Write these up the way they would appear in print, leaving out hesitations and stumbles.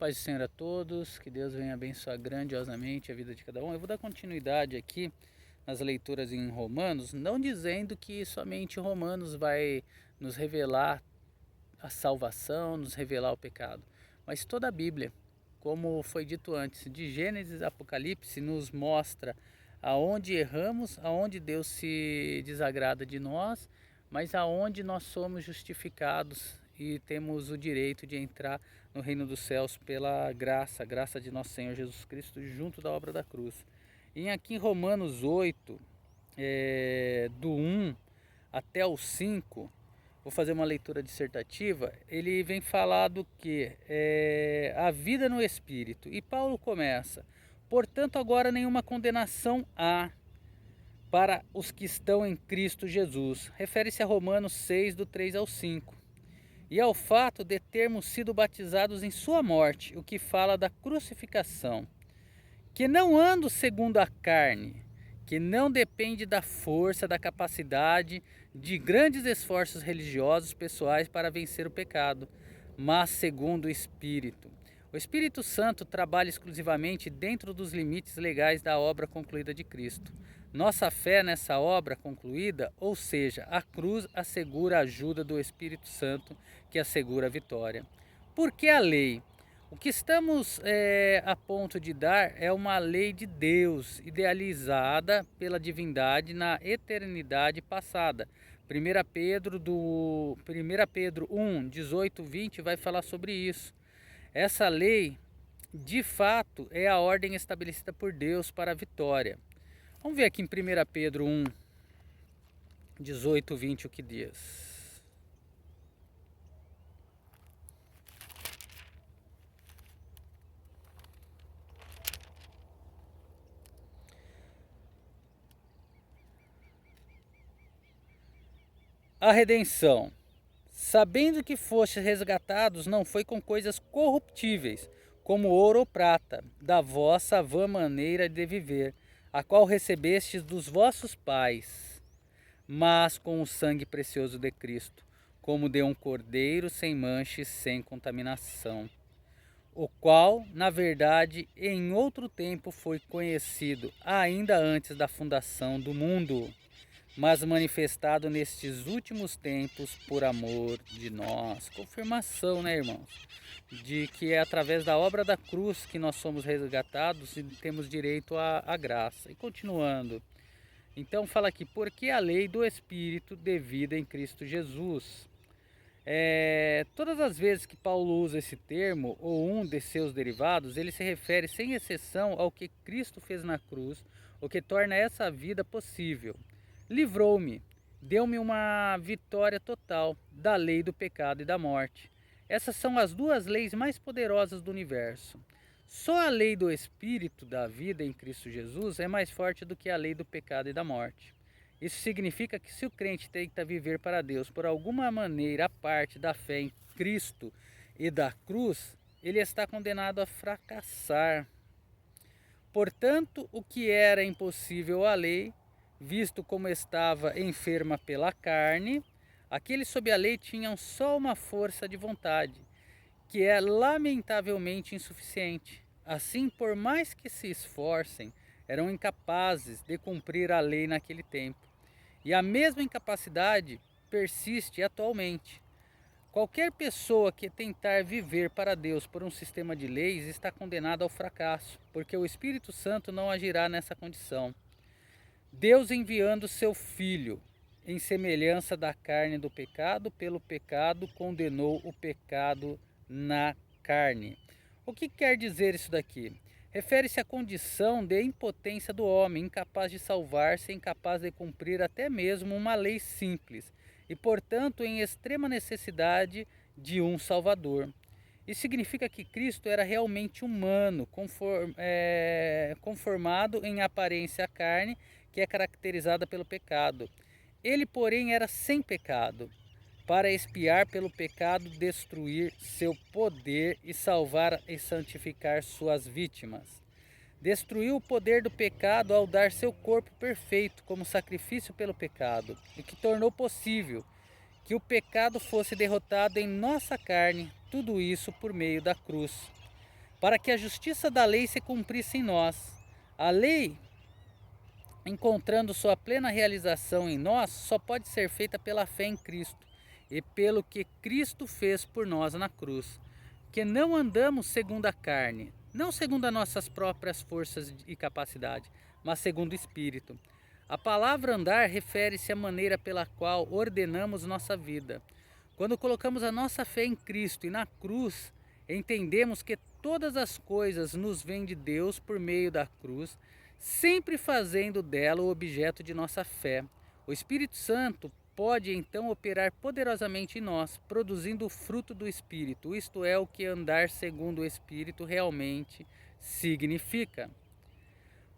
Paz do Senhor a todos, que Deus venha abençoar grandiosamente a vida de cada um. Eu vou dar continuidade aqui nas leituras em Romanos, não dizendo que somente Romanos vai nos revelar a salvação, nos revelar o pecado, mas toda a Bíblia, como foi dito antes, de Gênesis a Apocalipse, nos mostra aonde erramos, aonde Deus se desagrada de nós, mas aonde nós somos justificados e temos o direito de entrar no reino dos céus pela graça, graça de nosso Senhor Jesus Cristo, junto da obra da cruz. E aqui em Romanos 8, do 1 até o 5, vou fazer uma leitura dissertativa, ele vem falar do que? A vida no Espírito. E Paulo começa: portanto, agora nenhuma condenação há para os que estão em Cristo Jesus. Refere-se a Romanos 6, do 3 ao 5. E ao fato de termos sido batizados em sua morte, o que fala da crucificação. Que não ando segundo a carne, que não depende da força, da capacidade, de grandes esforços religiosos pessoais para vencer o pecado, mas segundo o Espírito. O Espírito Santo trabalha exclusivamente dentro dos limites legais da obra concluída de Cristo. Nossa fé nessa obra concluída, ou seja, a cruz, assegura a ajuda do Espírito Santo, que assegura a vitória. Por que a lei? O que estamos a ponto de dar é uma lei de Deus, idealizada pela divindade na eternidade passada. 1 Pedro 1, 18, 20 vai falar sobre isso. Essa lei, de fato, é a ordem estabelecida por Deus para a vitória. Vamos ver aqui em 1 Pedro 1, 18, 20 o que diz. A redenção. Sabendo que fostes resgatados, não foi com coisas corruptíveis, como ouro ou prata, da vossa vã maneira de viver, a qual recebestes dos vossos pais, mas com o sangue precioso de Cristo, como de um cordeiro sem mancha e sem contaminação, o qual, na verdade, em outro tempo foi conhecido, ainda antes da fundação do mundo, mas manifestado nestes últimos tempos por amor de nós. Confirmação, né, irmãos? De que é através da obra da cruz que nós somos resgatados e temos direito à graça. E continuando, então fala aqui, porque a lei do Espírito de vida em Cristo Jesus. Todas as vezes que Paulo usa esse termo, ou um de seus derivados, ele se refere sem exceção ao que Cristo fez na cruz, o que torna essa vida possível. Livrou-me, deu-me uma vitória total da lei do pecado e da morte. Essas são as duas leis mais poderosas do universo. Só a lei do Espírito da vida em Cristo Jesus é mais forte do que a lei do pecado e da morte. Isso significa que se o crente tenta viver para Deus por alguma maneira a parte da fé em Cristo e da cruz, ele está condenado a fracassar. Portanto, o que era impossível à lei, visto como estava enferma pela carne, aqueles sob a lei tinham só uma força de vontade, que é lamentavelmente insuficiente. Assim, por mais que se esforcem, eram incapazes de cumprir a lei naquele tempo. E a mesma incapacidade persiste atualmente. Qualquer pessoa que tentar viver para Deus por um sistema de leis está condenada ao fracasso, porque o Espírito Santo não agirá nessa condição. Deus, enviando seu Filho em semelhança da carne do pecado, pelo pecado condenou o pecado na carne. O que quer dizer isso daqui? Refere-se à condição de impotência do homem, incapaz de salvar-se, incapaz de cumprir até mesmo uma lei simples, e portanto em extrema necessidade de um Salvador. Isso significa que Cristo era realmente humano, conformado em aparência à carne, que é caracterizada pelo pecado. Ele, porém, era sem pecado, para expiar pelo pecado, destruir seu poder e salvar e santificar suas vítimas. Destruiu o poder do pecado ao dar seu corpo perfeito como sacrifício pelo pecado, o que tornou possível que o pecado fosse derrotado em nossa carne, tudo isso por meio da cruz. para que a justiça da lei se cumprisse em nós. A lei, encontrando sua plena realização em nós, só pode ser feita pela fé em Cristo e pelo que Cristo fez por nós na cruz. Que não andamos segundo a carne, não segundo as nossas próprias forças e capacidade, mas segundo o Espírito. A palavra andar refere-se à maneira pela qual ordenamos nossa vida. Quando colocamos a nossa fé em Cristo e na cruz, entendemos que todas as coisas nos vêm de Deus por meio da cruz, sempre fazendo dela o objeto de nossa fé. O Espírito Santo pode então operar poderosamente em nós, produzindo o fruto do Espírito, isto é, o que andar segundo o Espírito realmente significa.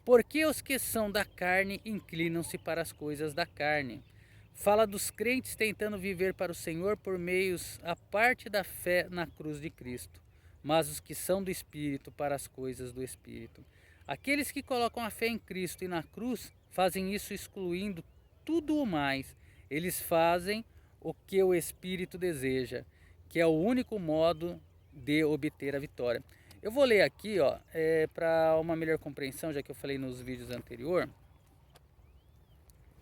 Porque os que são da carne inclinam-se para as coisas da carne. Fala dos crentes tentando viver para o Senhor por meios a parte da fé na cruz de Cristo, mas os que são do Espírito para as coisas do Espírito. Aqueles que colocam a fé em Cristo e na cruz fazem isso excluindo tudo o mais. Eles fazem o que o Espírito deseja, que é o único modo de obter a vitória. Eu vou ler aqui, para uma melhor compreensão, já que eu falei nos vídeos anteriores,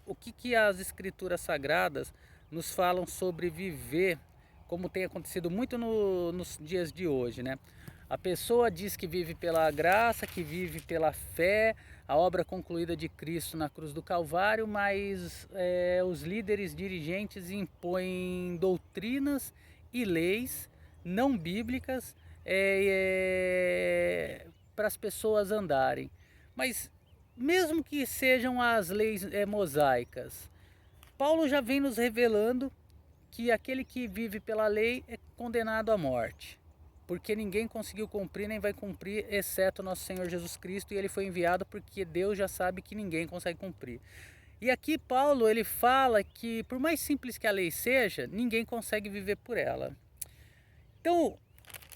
o que as Escrituras Sagradas nos falam sobre viver, como tem acontecido muito nos dias de hoje, né? A pessoa diz que vive pela graça, que vive pela fé, a obra concluída de Cristo na cruz do Calvário, mas os líderes dirigentes impõem doutrinas e leis não bíblicas para as pessoas andarem. Mas mesmo que sejam as leis mosaicas, Paulo já vem nos revelando que aquele que vive pela lei é condenado à morte, porque ninguém conseguiu cumprir nem vai cumprir, exceto nosso Senhor Jesus Cristo, e ele foi enviado porque Deus já sabe que ninguém consegue cumprir. E aqui Paulo ele fala que por mais simples que a lei seja, ninguém consegue viver por ela. Então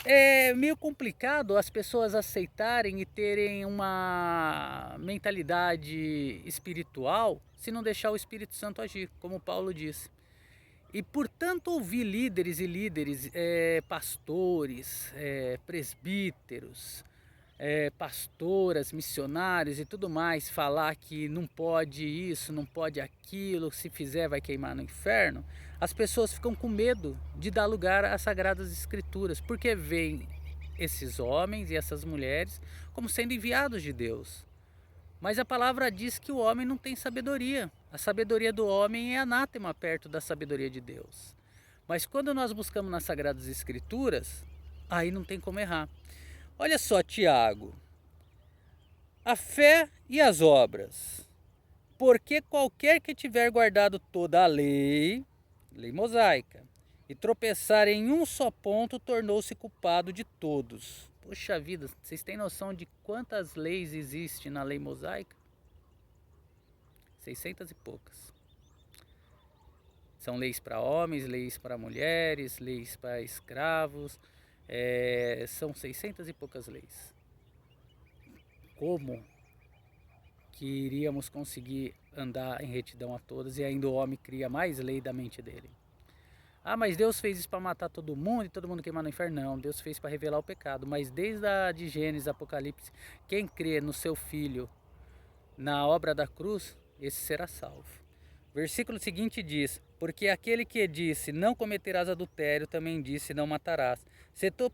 é meio complicado as pessoas aceitarem e terem uma mentalidade espiritual se não deixar o Espírito Santo agir, como Paulo disse. E portanto ouvir líderes e líderes, pastores, presbíteros, pastoras, missionários e tudo mais, falar que não pode isso, não pode aquilo, se fizer vai queimar no inferno, as pessoas ficam com medo de dar lugar às Sagradas Escrituras, porque veem esses homens e essas mulheres como sendo enviados de Deus. Mas a palavra diz que o homem não tem sabedoria. A sabedoria do homem é anátema perto da sabedoria de Deus. Mas quando nós buscamos nas Sagradas Escrituras, aí não tem como errar. Olha só, Tiago, a fé e as obras. Porque qualquer que tiver guardado toda a lei mosaica, e tropeçar em um só ponto, tornou-se culpado de todos. Poxa vida, vocês têm noção de quantas leis existem na lei mosaica? 600 e poucas. São leis para homens, leis para mulheres, leis para escravos. São 600 e poucas leis. Como que iríamos conseguir andar em retidão a todas e ainda o homem cria mais lei da mente dele? Ah, mas Deus fez isso para matar todo mundo e todo mundo queimar no inferno? Não, Deus fez para revelar o pecado. Mas desde de Gênesis, Apocalipse, quem crê no seu Filho, na obra da cruz, esse será salvo. Versículo seguinte diz: porque aquele que disse, não cometerás adultério, também disse, não matarás. Se tu,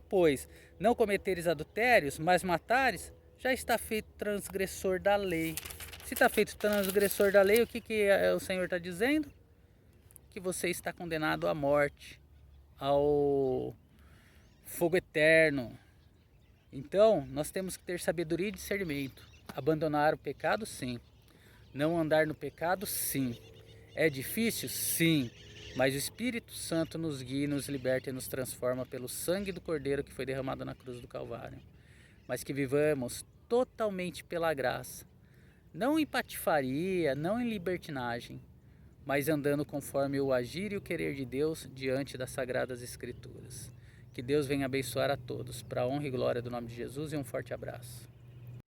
pois, não cometeres adultérios, mas matares, já está feito transgressor da lei. Se está feito transgressor da lei, o que o Senhor está dizendo? Que você está condenado à morte, ao fogo eterno. Então, nós temos que ter sabedoria e discernimento. Abandonar o pecado, sim. Não andar no pecado, sim. É difícil? Sim. Mas o Espírito Santo nos guia, nos liberta e nos transforma pelo sangue do Cordeiro que foi derramado na cruz do Calvário. Mas que vivamos totalmente pela graça. Não em patifaria, não em libertinagem, mas andando conforme o agir e o querer de Deus diante das Sagradas Escrituras. Que Deus venha abençoar a todos, para a honra e glória do nome de Jesus, e um forte abraço.